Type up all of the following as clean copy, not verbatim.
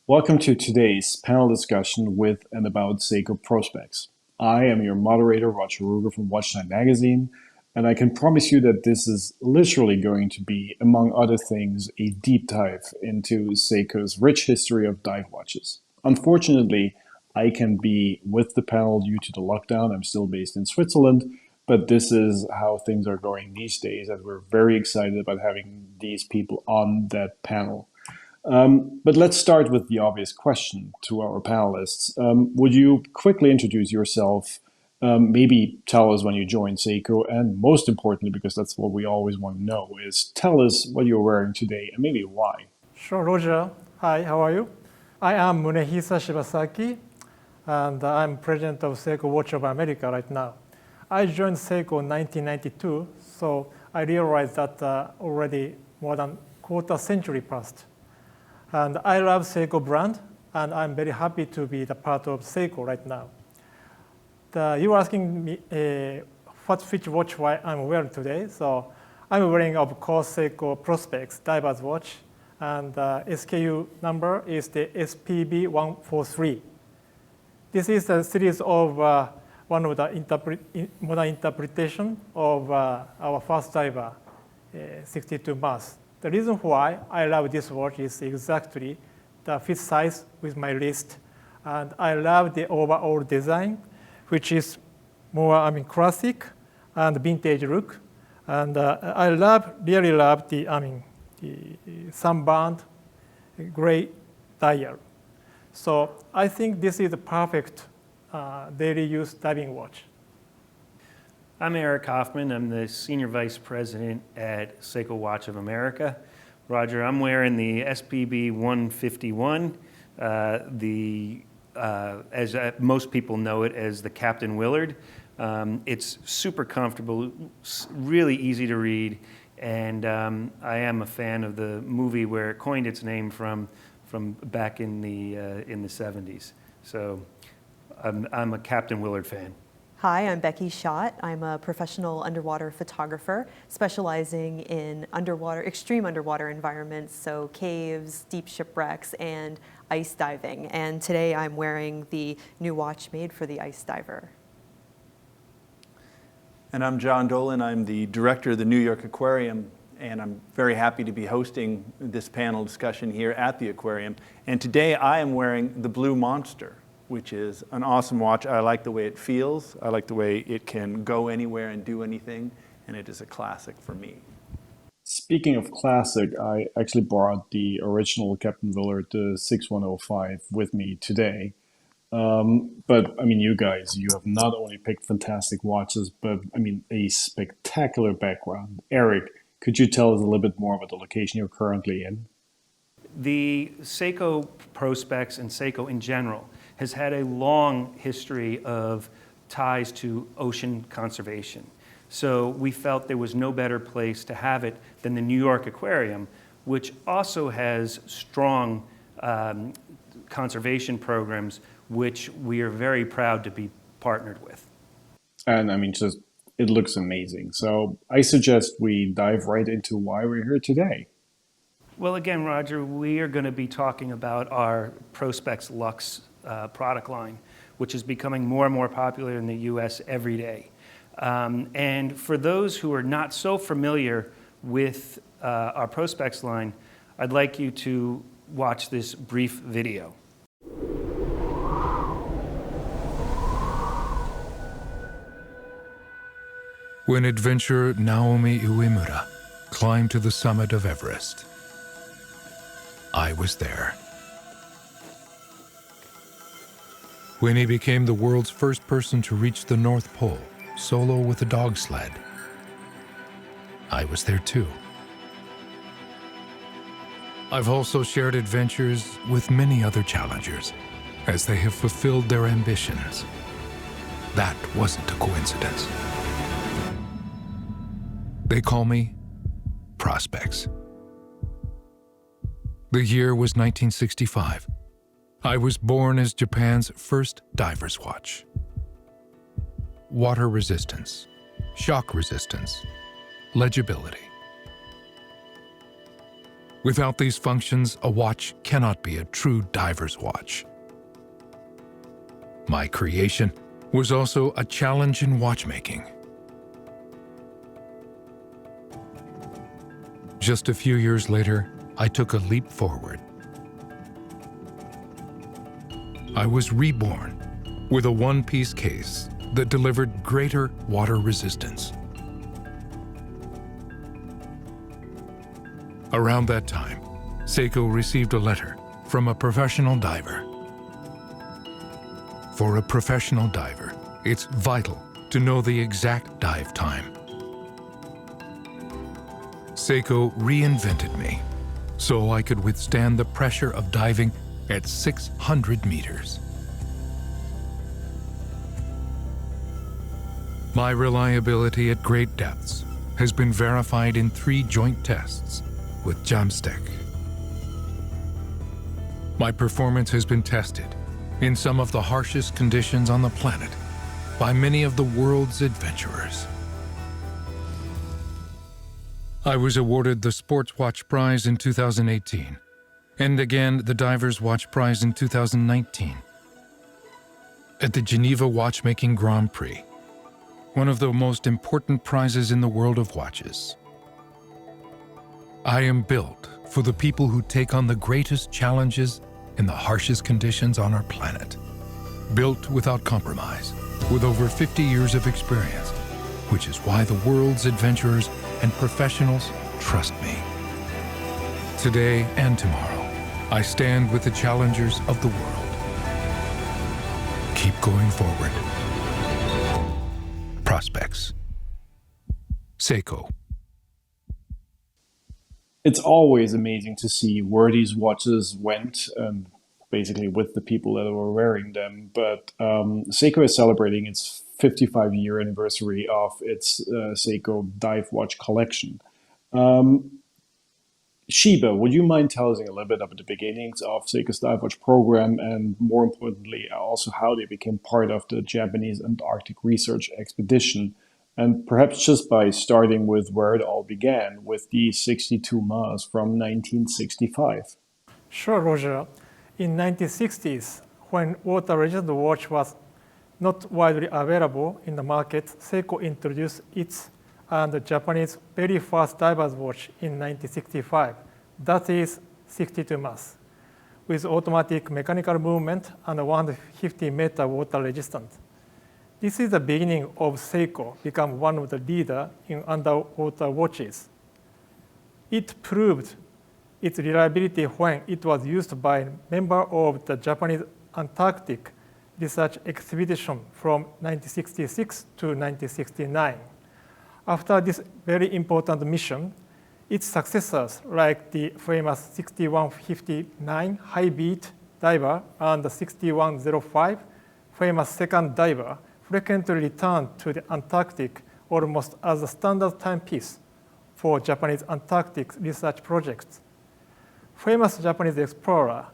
Welcome to today's panel discussion with and about Seiko Prospex. I am your moderator, Roger Ruger from WatchTime magazine, and I can promise you that this is literally going to be, among other things, a deep dive into Seiko's rich history of dive watches. Unfortunately, I can be with the panel due to the lockdown. I'm still based in Switzerland, but this is how things are going these days, and we're very excited about having these people on that panel. But let's start with the obvious question to our panelists. Would you quickly introduce yourself, maybe tell us when you joined Seiko, and most importantly, because that's what we always want to know, is tell us what you're wearing today and maybe why. Sure, Roger. Hi, how are you? I am Munehisa Shibasaki, and I'm president of Seiko Watch of America right now. I joined Seiko in 1992, so I realized that already more than quarter century passed. And I love Seiko brand, and I'm very happy to be the part of Seiko right now. You were asking me which watch I'm wearing today. So I'm wearing, of course, Seiko Prospex diver's watch, and SKU number is the SPB143. This is a series of one of the modern interpretation of our first diver, 62 Mars. The reason why I love this watch is exactly the fit size with my wrist. And I love the overall design, which is more classic and vintage look. And I really love the sunburned gray dial. So I think this is a perfect daily use diving watch. I'm Eric Hoffman. I'm the Senior Vice President at Seiko Watch of America. Roger, I'm wearing the SPB 151, as most people know it as the Captain Willard. It's super comfortable, really easy to read, and I am a fan of the movie where it coined its name from back in the 70s. So I'm a Captain Willard fan. Hi, I'm Becky Schott. I'm a professional underwater photographer specializing in extreme underwater environments, so caves, deep shipwrecks, and ice diving. And today I'm wearing the new watch made for the ice diver. And I'm John Dolan. I'm the director of the New York Aquarium, and I'm very happy to be hosting this panel discussion here at the aquarium. And today I am wearing the Blue Monster, which is an awesome watch. I like the way it feels. I like the way it can go anywhere and do anything, and it is a classic for me. Speaking of classic, I actually brought the original Captain Willard, the 6105, with me today. But I mean, you guys, you have not only picked fantastic watches, but I mean, a spectacular background. Eric, could you tell us a little bit more about the location you're currently in? The Seiko Prospex and Seiko in general has had a long history of ties to ocean conservation. So we felt there was no better place to have it than the New York Aquarium, which also has strong conservation programs, which we are very proud to be partnered with. And I mean, it looks amazing. So I suggest we dive right into why we're here today. Well, again, Roger, we are going to be talking about our Prospex Lux product line, which is becoming more and more popular in the US every day. And for those who are not so familiar with our Prospex line, I'd like you to watch this brief video. When adventurer Naomi Uemura climbed to the summit of Everest, I was there. When he became the world's first person to reach the North Pole solo with a dog sled, I was there too. I've also shared adventures with many other challengers as they have fulfilled their ambitions. That wasn't a coincidence. They call me Prospex. The year was 1965. I was born as Japan's first diver's watch. Water resistance, shock resistance, legibility. Without these functions, a watch cannot be a true diver's watch. My creation was also a challenge in watchmaking. Just a few years later, I took a leap forward. I was reborn with a one-piece case that delivered greater water resistance. Around that time, Seiko received a letter from a professional diver. For a professional diver, it's vital to know the exact dive time. Seiko reinvented me so I could withstand the pressure of diving at 600 meters. My reliability at great depths has been verified in 3 joint tests with Jamstek. My performance has been tested in some of the harshest conditions on the planet by many of the world's adventurers. I was awarded the Sports Watch Prize in 2018, and again the Divers Watch Prize in 2019. At the Geneva Watchmaking Grand Prix, one of the most important prizes in the world of watches. I am built for the people who take on the greatest challenges in the harshest conditions on our planet. Built without compromise, with over 50 years of experience, which is why the world's adventurers and professionals trust me. Today and tomorrow, I stand with the challengers of the world. Keep going forward. Prospex. Seiko. It's always amazing to see where these watches went, basically with the people that were wearing them. But Seiko is celebrating its 55-year anniversary of its Seiko Dive Watch collection. Shiba, would you mind telling a little bit about the beginnings of Seiko's Dive Watch program, and more importantly, also how they became part of the Japanese Antarctic research expedition? And perhaps just by starting with where it all began, with the 62 Mas from 1965. Sure, Roger. In 1960s, when water-resistant watch was not widely available in the market, Seiko introduced its and the Japanese very first diver's watch in 1965. That is 62 Mas, with automatic mechanical movement and 150-meter water resistant. This is the beginning of Seiko become one of the leaders in underwater watches. It proved its reliability when it was used by a member of the Japanese Antarctic research expedition from 1966 to 1969. After this very important mission, its successors, like the famous 6159 high-beat diver and the 6105 famous second diver, frequently returned to the Antarctic almost as a standard timepiece for Japanese Antarctic research projects. Famous Japanese explorer,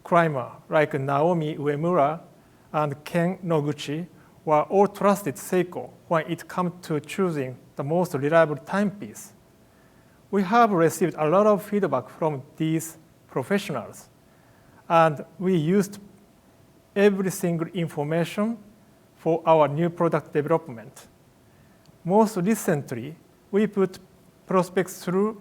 climber like Naomi Uemura and Ken Noguchi were all trusted Seiko when it comes to choosing the most reliable timepiece. We have received a lot of feedback from these professionals, and we used every single information for our new product development. Most recently, we put Prospex through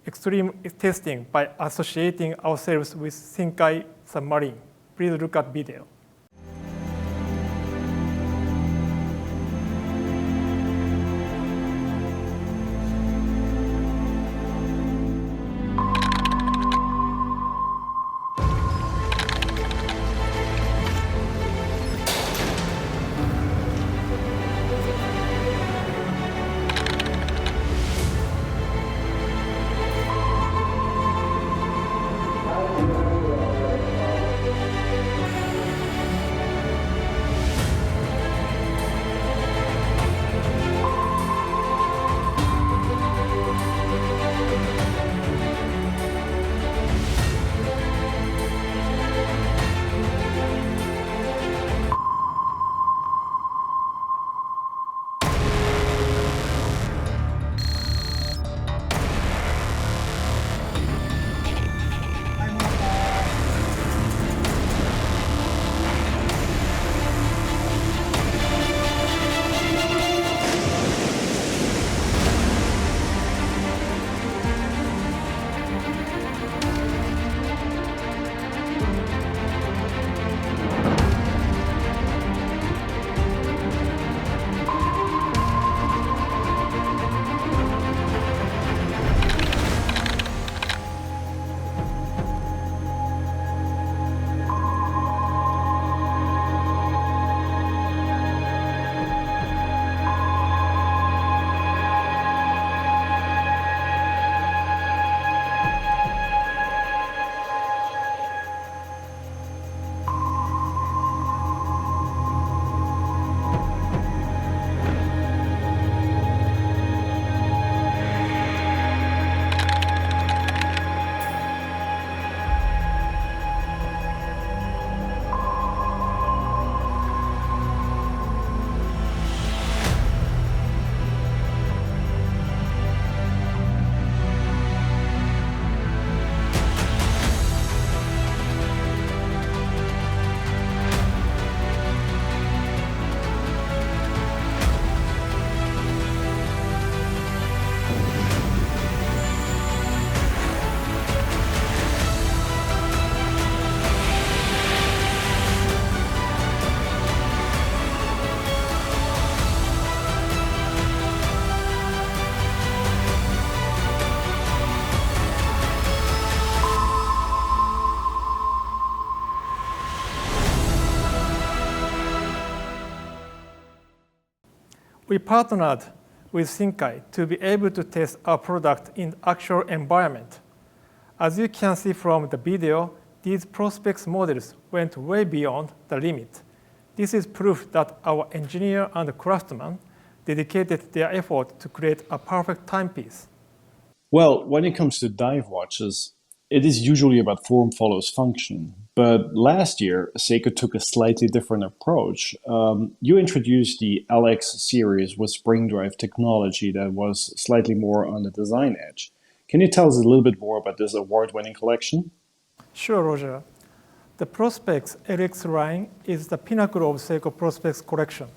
extreme testing by associating ourselves with Shinkai submarine. Please look at video. We partnered with Shinkai to be able to test our product in actual environment. As you can see from the video, these Prospex models went way beyond the limit. This is proof that our engineer and craftsmen dedicated their effort to create a perfect timepiece. Well, when it comes to dive watches, it is usually about form follows function. But last year, Seiko took a slightly different approach. You introduced the LX series with spring drive technology that was slightly more on the design edge. Can you tell us a little bit more about this award-winning collection? Sure, Roger. The Prospex LX line is the pinnacle of Seiko Prospex collection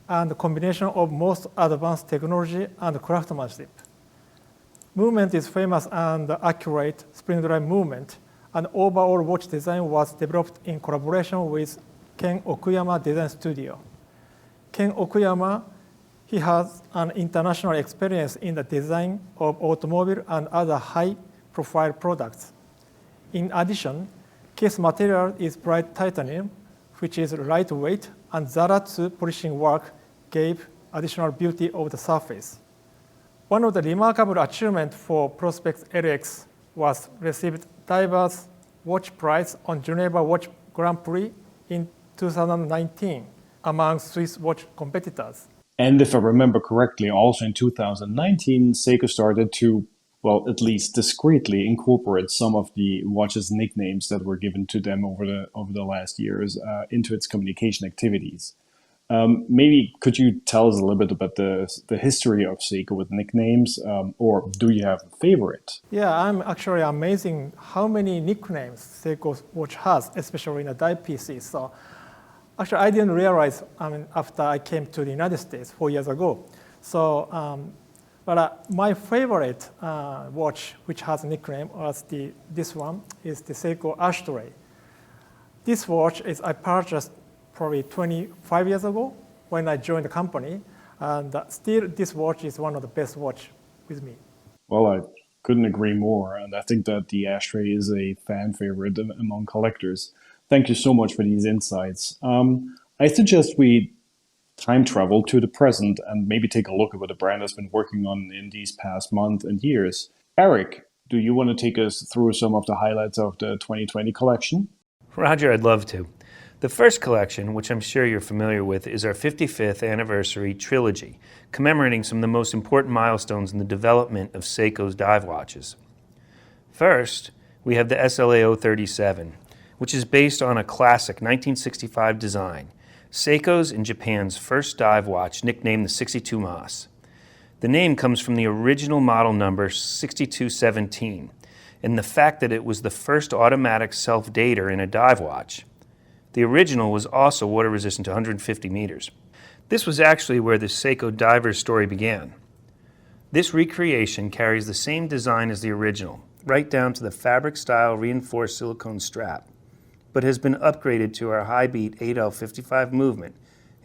and the combination of most advanced technology and craftsmanship. Movement is famous and accurate spring drive movement, and overall watch design was developed in collaboration with Ken Okuyama Design Studio. Ken Okuyama, he has an international experience in the design of automobile and other high-profile products. In addition, case material is bright titanium, which is lightweight, and Zaratsu polishing work gave additional beauty of the surface. One of the remarkable achievements for Prospex LX was received Divers Watch Prize on Geneva Watch Grand Prix in 2019 among Swiss watch competitors. And if I remember correctly, also in 2019, Seiko started to, well, at least discreetly incorporate some of the watches' nicknames that were given to them over the last years into its communication activities. Maybe could you tell us a little bit about the history of Seiko with nicknames, or do you have a favorite? Yeah, I'm actually amazing how many nicknames Seiko watch has, especially in the dive pieces. So actually, I didn't realize after I came to the United States 4 years ago. So, but my favorite watch, which has a nickname, was this one, is the Seiko Ashtray. This watch I purchased probably 25 years ago when I joined the company, and still this watch is one of the best watch with me. Well, I couldn't agree more, and I think that the Ashtray is a fan favorite among collectors. Thank you so much for these insights. I suggest we time travel to the present and maybe take a look at what the brand has been working on in these past months and years. Eric, do you want to take us through some of the highlights of the 2020 collection? Roger, I'd love to. The first collection, which I'm sure you're familiar with, is our 55th anniversary trilogy, commemorating some of the most important milestones in the development of Seiko's dive watches. First, we have the SLA 037, which is based on a classic 1965 design, Seiko's and Japan's first dive watch, nicknamed the 62 Mas. The name comes from the original model number 6217, and the fact that it was the first automatic self-dater in a dive watch. The original was also water resistant to 150 meters. This was actually where the Seiko diver's story began. This recreation carries the same design as the original, right down to the fabric-style reinforced silicone strap, but has been upgraded to our high-beat 8L55 movement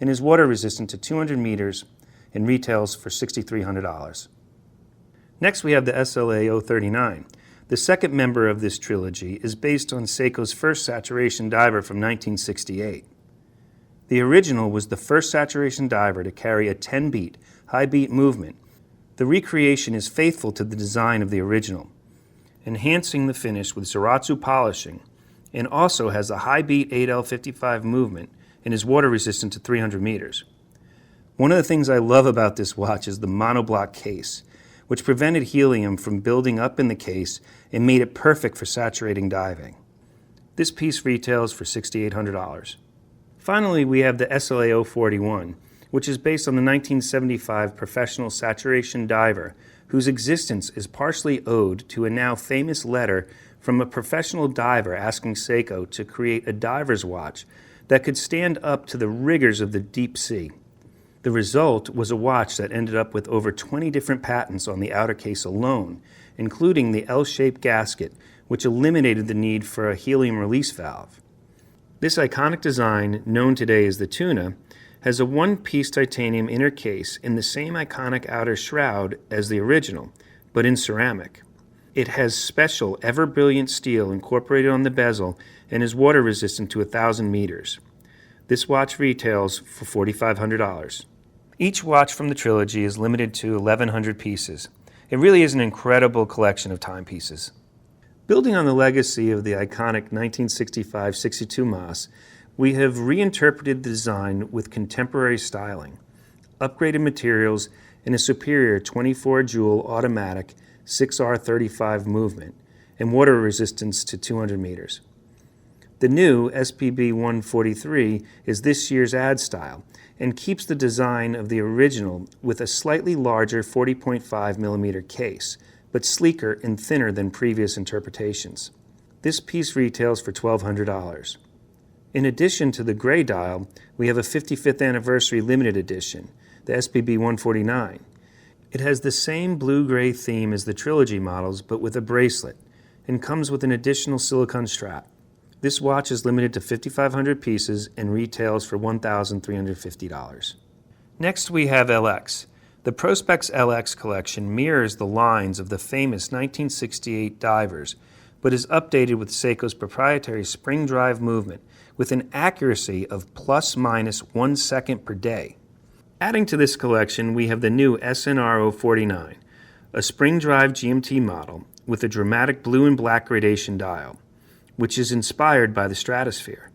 and is water resistant to 200 meters and retails for $6,300. Next, we have the SLA 039. The second member of this trilogy is based on Seiko's first saturation diver from 1968. The original was the first saturation diver to carry a 10-beat, high-beat movement. The recreation is faithful to the design of the original, enhancing the finish with Zaratsu polishing, and also has a high-beat 8L55 movement and is water-resistant to 300 meters. One of the things I love about this watch is the monoblock case, which prevented helium from building up in the case and made it perfect for saturating diving. This piece retails for $6,800. Finally, we have the SLA 041, which is based on the 1975 professional saturation diver, whose existence is partially owed to a now famous letter from a professional diver asking Seiko to create a diver's watch that could stand up to the rigors of the deep sea. The result was a watch that ended up with over 20 different patents on the outer case alone, including the L-shaped gasket, which eliminated the need for a helium release valve. This iconic design, known today as the Tuna, has a one-piece titanium inner case in the same iconic outer shroud as the original, but in ceramic. It has special ever-brilliant steel incorporated on the bezel and is water-resistant to 1,000 meters. This watch retails for $4,500. Each watch from the trilogy is limited to 1,100 pieces. It really is an incredible collection of timepieces. Building on the legacy of the iconic 1965-62 Mas, we have reinterpreted the design with contemporary styling, upgraded materials, and a superior 24-joule automatic 6R35 movement and water resistance to 200 meters. The new SPB 143 is this year's ad style and keeps the design of the original with a slightly larger 40.5 millimeter case, but sleeker and thinner than previous interpretations. This piece retails for $1,200. In addition to the gray dial, we have a 55th anniversary limited edition, the SPB 149. It has the same blue-gray theme as the trilogy models, but with a bracelet, and comes with an additional silicone strap. This watch is limited to 5,500 pieces and retails for $1,350. Next we have LX. The Prospex LX collection mirrors the lines of the famous 1968 divers, but is updated with Seiko's proprietary spring drive movement with an accuracy of plus-minus 1 second per day. Adding to this collection, we have the new SNR 049, a spring drive GMT model with a dramatic blue and black gradation dial, which is inspired by the stratosphere.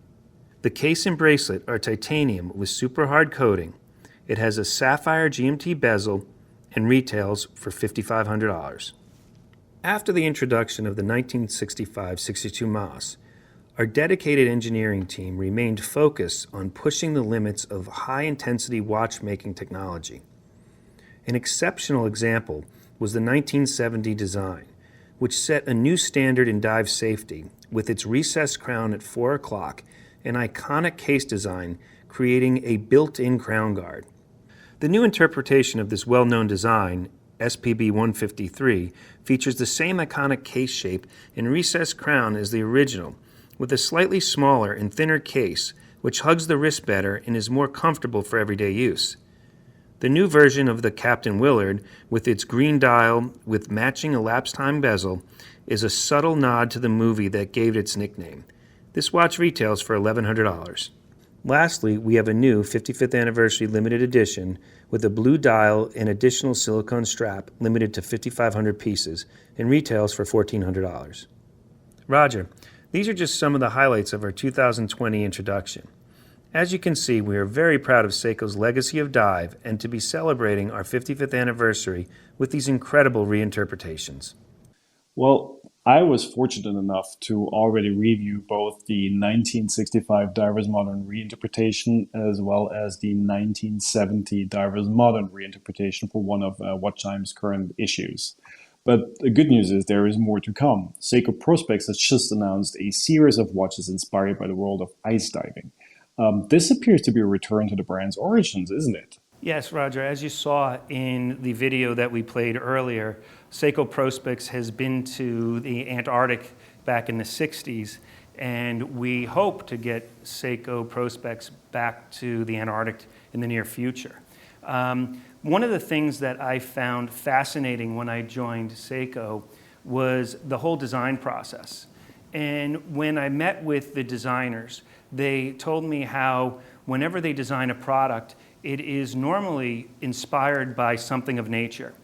The case and bracelet are titanium with super hard coating. It has a sapphire GMT bezel and retails for $5,500. After the introduction of the 1965-62 Mas, our dedicated engineering team remained focused on pushing the limits of high-intensity watchmaking technology. An exceptional example was the 1970 design, which set a new standard in dive safety with its recessed crown at 4 o'clock, an iconic case design creating a built-in crown guard. The new interpretation of this well-known design, SPB 153, features the same iconic case shape and recessed crown as the original, with a slightly smaller and thinner case, which hugs the wrist better and is more comfortable for everyday use. The new version of the Captain Willard, with its green dial with matching elapsed time bezel, is a subtle nod to the movie that gave it its nickname. This watch retails for $1,100. Lastly, we have a new 55th anniversary limited edition with a blue dial and additional silicone strap limited to 5,500 pieces and retails for $1,400. Roger, these are just some of the highlights of our 2020 introduction. As you can see, we are very proud of Seiko's legacy of dive and to be celebrating our 55th anniversary with these incredible reinterpretations. Well, I was fortunate enough to already review both the 1965 Divers Modern reinterpretation as well as the 1970 Divers Modern reinterpretation for one of WatchTime's current issues. But the good news is there is more to come. Seiko Prospex has just announced a series of watches inspired by the world of ice diving. This appears to be a return to the brand's origins, isn't it? Yes, Roger. As you saw in the video that we played earlier, Seiko Prospex has been to the Antarctic back in the 60s, and we hope to get Seiko Prospex back to the Antarctic in the near future. One of the things that I found fascinating when I joined Seiko was the whole design process. And when I met with the designers, they told me how whenever they design a product, it is normally inspired by something of nature.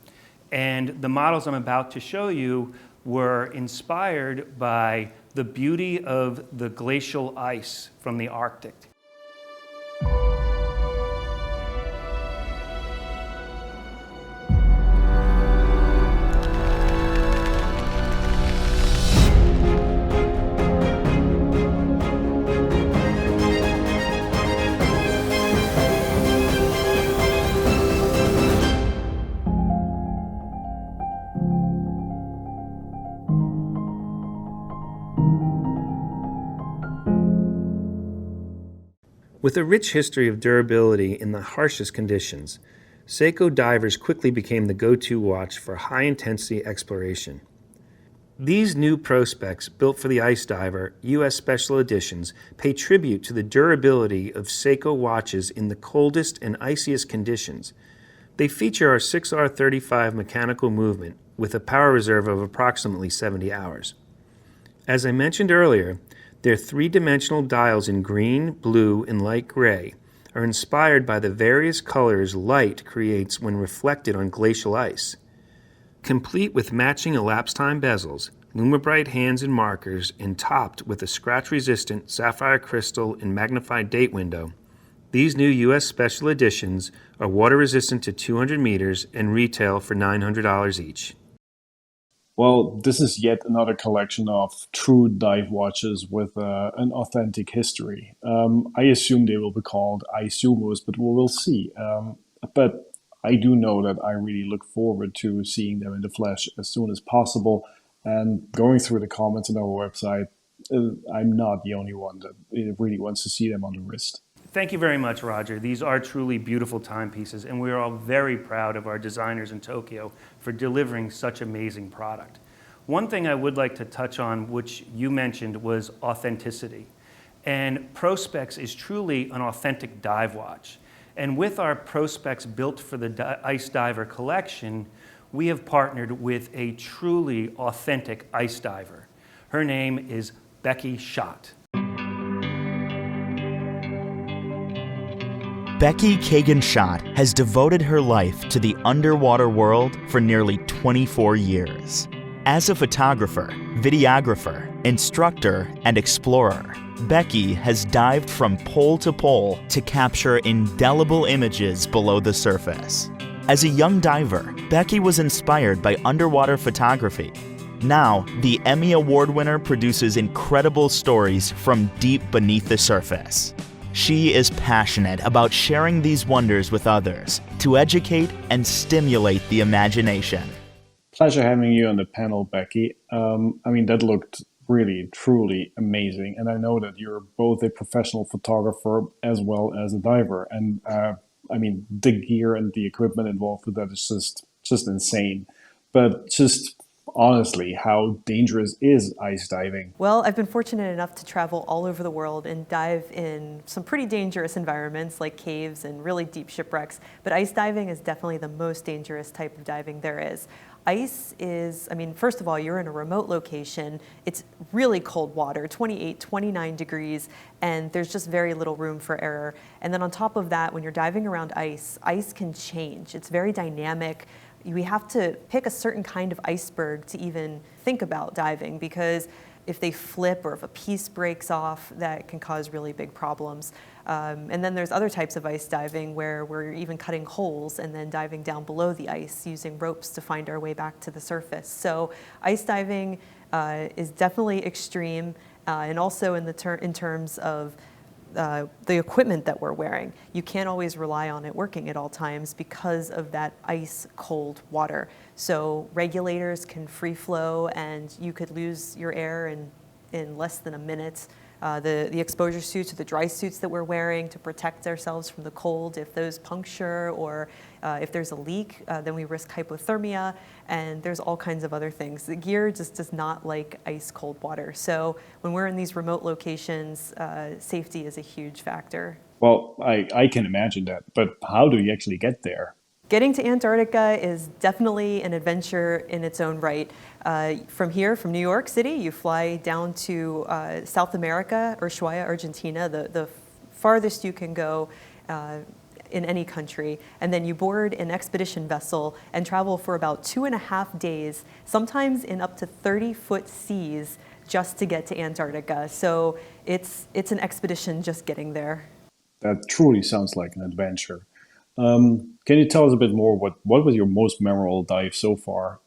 And the models I'm about to show you were inspired by the beauty of the glacial ice from the Arctic. With a rich history of durability in the harshest conditions, Seiko divers quickly became the go-to watch for high-intensity exploration. These new Prospex, built for the ice diver, U.S. Special Editions, pay tribute to the durability of Seiko watches in the coldest and iciest conditions. They feature our 6R35 mechanical movement with a power reserve of approximately 70 hours. As I mentioned earlier, their three-dimensional dials in green, blue, and light gray are inspired by the various colors light creates when reflected on glacial ice. Complete with matching elapsed time bezels, LumiBrite hands and markers, and topped with a scratch-resistant sapphire crystal and magnified date window, these new U.S. special editions are water-resistant to 200 meters and retail for $900 each. Well, this is yet another collection of true dive watches with an authentic history. I assume they will be called iSumos, but we will see. But I do know that I really look forward to seeing them in the flesh as soon as possible. And going through the comments on our website, I'm not the only one that really wants to see them on the wrist. Thank you very much, Roger. These are truly beautiful timepieces, and we are all very proud of our designers in Tokyo for delivering such amazing product. One thing I would like to touch on, which you mentioned, was authenticity. And Prospex is truly an authentic dive watch. And with our Prospex Built for the Ice Diver collection, we have partnered with a truly authentic ice diver. Her name is Becky Schott. Becky Kagan-Schott has devoted her life to the underwater world for nearly 24 years. As a photographer, videographer, instructor, and explorer, Becky has dived from pole to capture indelible images below the surface. As a young diver, Becky was inspired by underwater photography. Now, the Emmy Award winner produces incredible stories from deep beneath the surface. She is passionate about sharing these wonders with others to educate and stimulate the imagination. Pleasure having you on the panel, Becky. That looked really, truly amazing. And I know that you're both a professional photographer as well as a diver. And the gear and the equipment involved with that is just insane. But just honestly, how dangerous is ice diving? Well, I've been fortunate enough to travel all over the world and dive in some pretty dangerous environments like caves and really deep shipwrecks. But ice diving is definitely the most dangerous type of diving there is. Ice is, first of all, you're in a remote location. It's really cold water, 28, 29 degrees, and there's just very little room for error. And then on top of that, when you're diving around ice can change. It's very dynamic. We have to pick a certain kind of iceberg to even think about diving, because if they flip or if a piece breaks off, that can cause really big problems. And then there's other types of ice diving where we're even cutting holes and then diving down below the ice using ropes to find our way back to the surface. So ice diving is definitely extreme, and also in terms of the equipment that we're wearing. You can't always rely on it working at all times because of that ice cold water. So regulators can free flow and you could lose your air in less than a minute. The exposure suits or the dry suits that we're wearing to protect ourselves from the cold, if those puncture or if there's a leak, then we risk hypothermia, and there's all kinds of other things. The gear just does not like ice cold water. So when we're in these remote locations, safety is a huge factor. Well, I can imagine that, but how do you actually get there? Getting to Antarctica is definitely an adventure in its own right. From here, from New York City, you fly down to South America, Ushuaia, Argentina, the farthest you can go in any country. And then you board an expedition vessel and travel for about 2.5 days, sometimes in up to 30-foot seas, just to get to Antarctica. So it's an expedition just getting there. That truly sounds like an adventure. Can you tell us a bit more, what was your most memorable dive so far?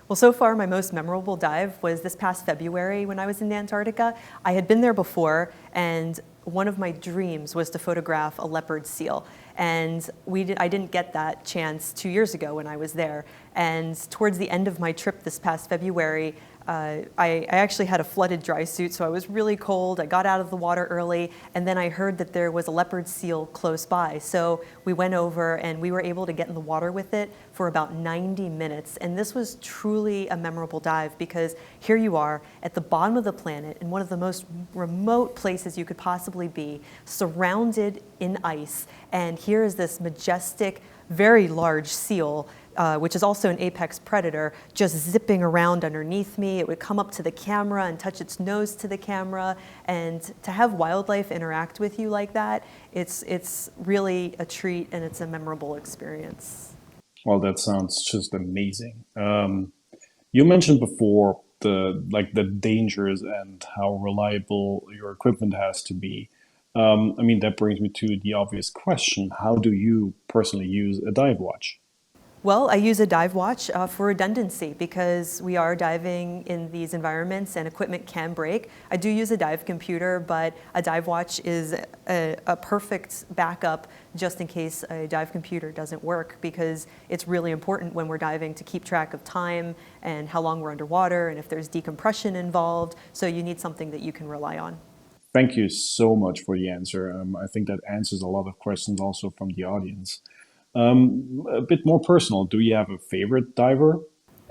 Well, so far my most memorable dive was this past February when I was in Antarctica. I had been there before, and one of my dreams was to photograph a leopard seal. And I didn't get that chance 2 years ago when I was there. And towards the end of my trip this past February, I actually had a flooded dry suit, so I was really cold. I got out of the water early, and then I heard that there was a leopard seal close by. So we went over, and we were able to get in the water with it for about 90 minutes. And this was truly a memorable dive, because here you are at the bottom of the planet in one of the most remote places you could possibly be, surrounded in ice. And here is this majestic, very large seal which is also an apex predator, just zipping around underneath me. It would come up to the camera and touch its nose to the camera. And to have wildlife interact with you like that, it's really a treat and it's a memorable experience. Well, that sounds just amazing. You mentioned before the dangers and how reliable your equipment has to be. I mean, that brings me to the obvious question: how do you personally use a dive watch? Well, I use a dive watch for redundancy because we are diving in these environments and equipment can break. I do use a dive computer, but a dive watch is a perfect backup just in case a dive computer doesn't work, because it's really important when we're diving to keep track of time and how long we're underwater and if there's decompression involved. So you need something that you can rely on. Thank you so much for the answer. I think that answers a lot of questions also from the audience. A bit more personal, do you have a favorite diver?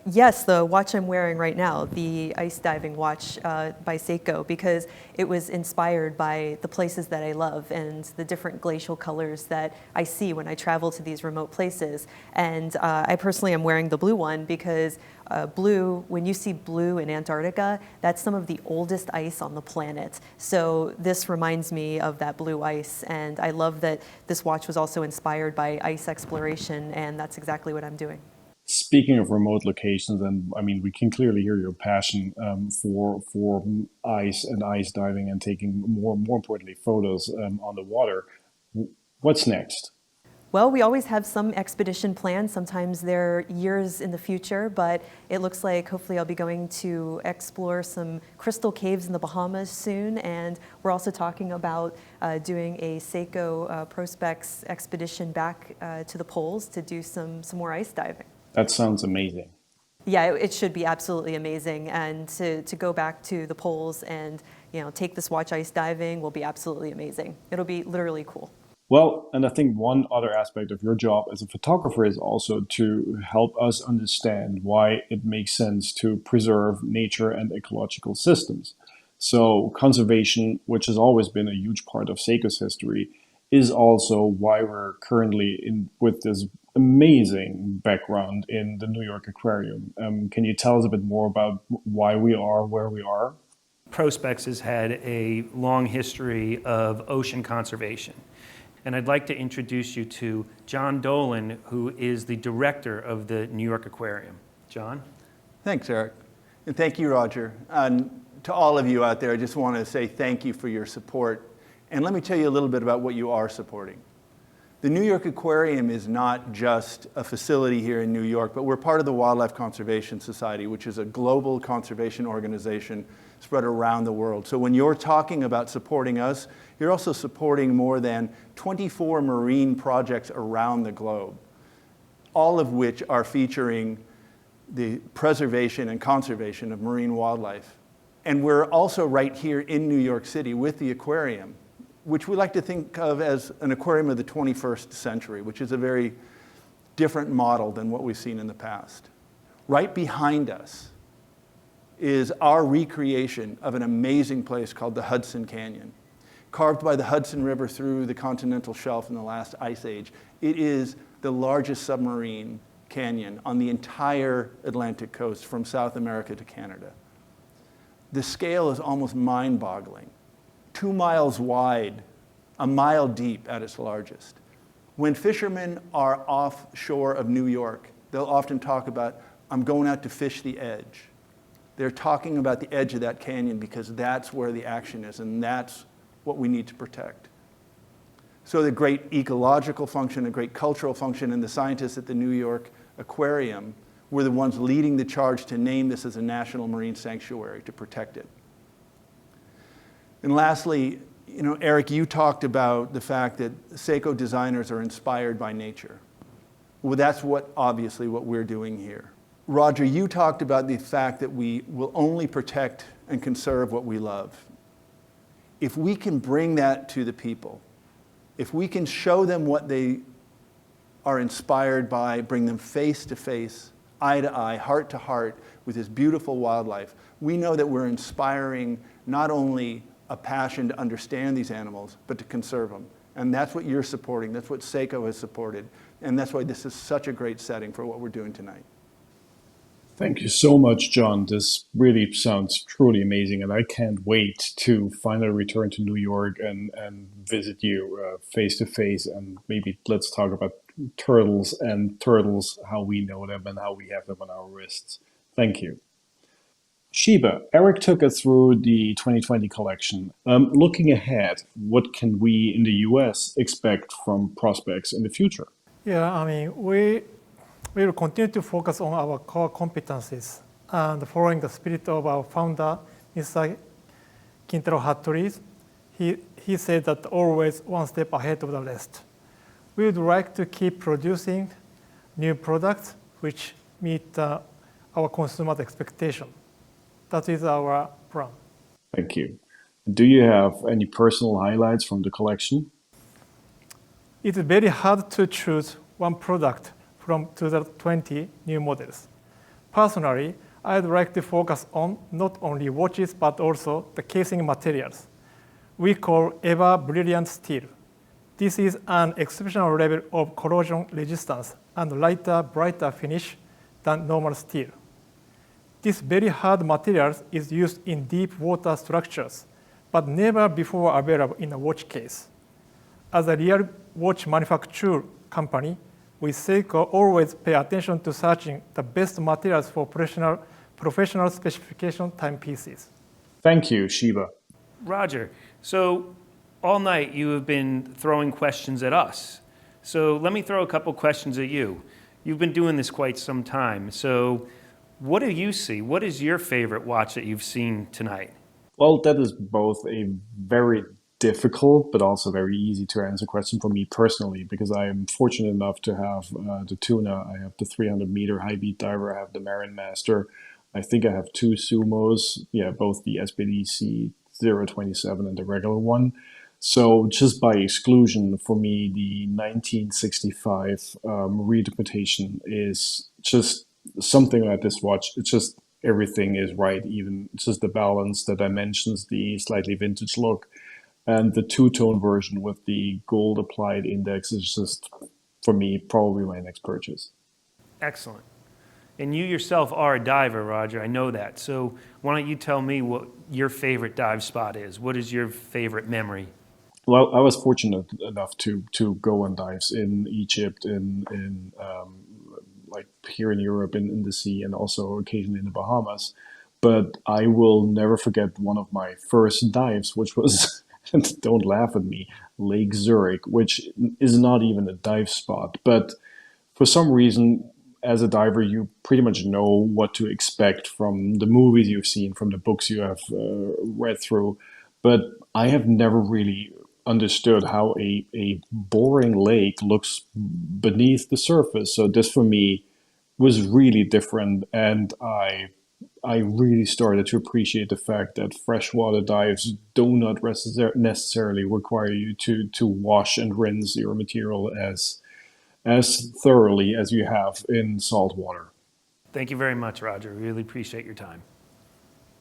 Yes, the watch I'm wearing right now, the ice diving watch by Seiko, because it was inspired by the places that I love and the different glacial colors that I see when I travel to these remote places. And I personally am wearing the blue one because blue, when you see blue in Antarctica, that's some of the oldest ice on the planet. So this reminds me of that blue ice. And I love that this watch was also inspired by ice exploration, and that's exactly what I'm doing. Speaking of remote locations, and I mean, we can clearly hear your passion for ice and ice diving and taking more importantly photos on the water. What's next? Well, we always have some expedition plans. Sometimes they're years in the future, but it looks like hopefully I'll be going to explore some crystal caves in the Bahamas soon. And we're also talking about doing a Seiko Prospex expedition back to the poles to do some more ice diving. That sounds amazing. Yeah, it should be absolutely amazing. And to go back to the poles and take this watch ice diving will be absolutely amazing. It'll be literally cool. Well, and I think one other aspect of your job as a photographer is also to help us understand why it makes sense to preserve nature and ecological systems. So conservation, which has always been a huge part of Seiko's history, is also why we're currently with this amazing background in the New York Aquarium. Can you tell us a bit more about why we are where we are? Prospex has had a long history of ocean conservation. And I'd like to introduce you to John Dolan, who is the director of the New York Aquarium. John? Thanks, Eric. And thank you, Roger. And to all of you out there, I just want to say thank you for your support. And let me tell you a little bit about what you are supporting. The New York Aquarium is not just a facility here in New York, but we're part of the Wildlife Conservation Society, which is a global conservation organization spread around the world. So when you're talking about supporting us, you're also supporting more than 24 marine projects around the globe, all of which are featuring the preservation and conservation of marine wildlife. And we're also right here in New York City with the aquarium, which we like to think of as an aquarium of the 21st century, which is a very different model than what we've seen in the past. Right behind us is our recreation of an amazing place called the Hudson Canyon. Carved by the Hudson River through the continental shelf in the last ice age, it is the largest submarine canyon on the entire Atlantic coast from South America to Canada. The scale is almost mind-boggling. 2 miles wide, a mile deep at its largest. When fishermen are offshore of New York, they'll often talk about, I'm going out to fish the edge. They're talking about the edge of that canyon because that's where the action is, and that's what we need to protect. So the great ecological function, a great cultural function, and the scientists at the New York Aquarium were the ones leading the charge to name this as a national marine sanctuary, to protect it. And lastly, Eric, you talked about the fact that Seiko designers are inspired by nature. Well, that's obviously what we're doing here. Roger, you talked about the fact that we will only protect and conserve what we love. If we can bring that to the people, if we can show them what they are inspired by, bring them face to face, eye to eye, heart to heart with this beautiful wildlife, we know that we're inspiring not only a passion to understand these animals, but to conserve them. And that's what you're supporting. That's what Seiko has supported. And that's why this is such a great setting for what we're doing tonight. Thank you so much, John. This really sounds truly amazing, and I can't wait to finally return to New York and visit you face to face. And maybe let's talk about turtles, how we know them and how we have them on our wrists. Thank you. Sheba, Eric took us through the 2020 collection. Looking ahead, what can we in the US expect from Prospex in the future? Yeah, I mean, we will continue to focus on our core competencies and following the spirit of our founder, Mr. Kintaro Hattori. He said that always one step ahead of the rest. We would like to keep producing new products which meet our consumers' expectation. That is our plan. Thank you. Do you have any personal highlights from the collection? It's very hard to choose one product from 2020 new models. Personally, I'd like to focus on not only watches but also the casing materials. We call Ever Brilliant Steel. This is an exceptional level of corrosion resistance and lighter, brighter finish than normal steel. This very hard material is used in deep water structures, but never before available in a watch case. As a real watch manufacturer company, we Seiko always pay attention to searching the best materials for professional specification timepieces. Thank you, Sheba. Roger, so all night you have been throwing questions at us. So let me throw a couple questions at you. You've been doing this quite some time. So what do you see? What is your favorite watch that you've seen tonight? Well, that is both a very difficult but also very easy to answer question for me personally, because I am fortunate enough to have the Tuna. I have the 300-meter high beat diver. I have the Marin Master. I think I have two Sumos, both the SPDC 027 and the regular one. So just by exclusion, for me, the 1965 reinterpretation is just something like this watch. It's just everything is right, even just the balance, the dimensions, the slightly vintage look. And the two-tone version with the gold applied index is just, for me, probably my next purchase. Excellent. And you yourself are a diver, Roger. I know that. So why don't you tell me what your favorite dive spot is? What is your favorite memory? Well, I was fortunate enough to go on dives in Egypt, in like here in Europe, in the sea, and also occasionally in the Bahamas. But I will never forget one of my first dives, which was, don't laugh at me, Lake Zurich, which is not even a dive spot. But for some reason, as a diver, you pretty much know what to expect from the movies you've seen, from the books you have read through. But I have never really understood how a boring lake looks beneath the surface. So this for me was really different, and I really started to appreciate the fact that freshwater dives do not necessarily require you to wash and rinse your material as thoroughly as you have in salt water. Thank you very much, Roger. Really appreciate your time.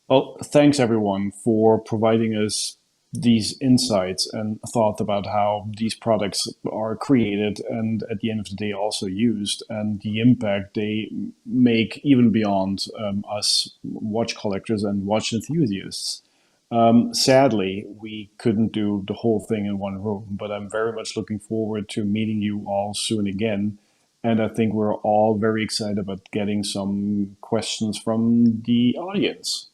Well, thanks everyone for providing us these insights and thought about how these products are created and at the end of the day also used, and the impact they make even beyond us watch collectors and watch enthusiasts. Sadly, we couldn't do the whole thing in one room, but I'm very much looking forward to meeting you all soon again. And I think we're all very excited about getting some questions from the audience.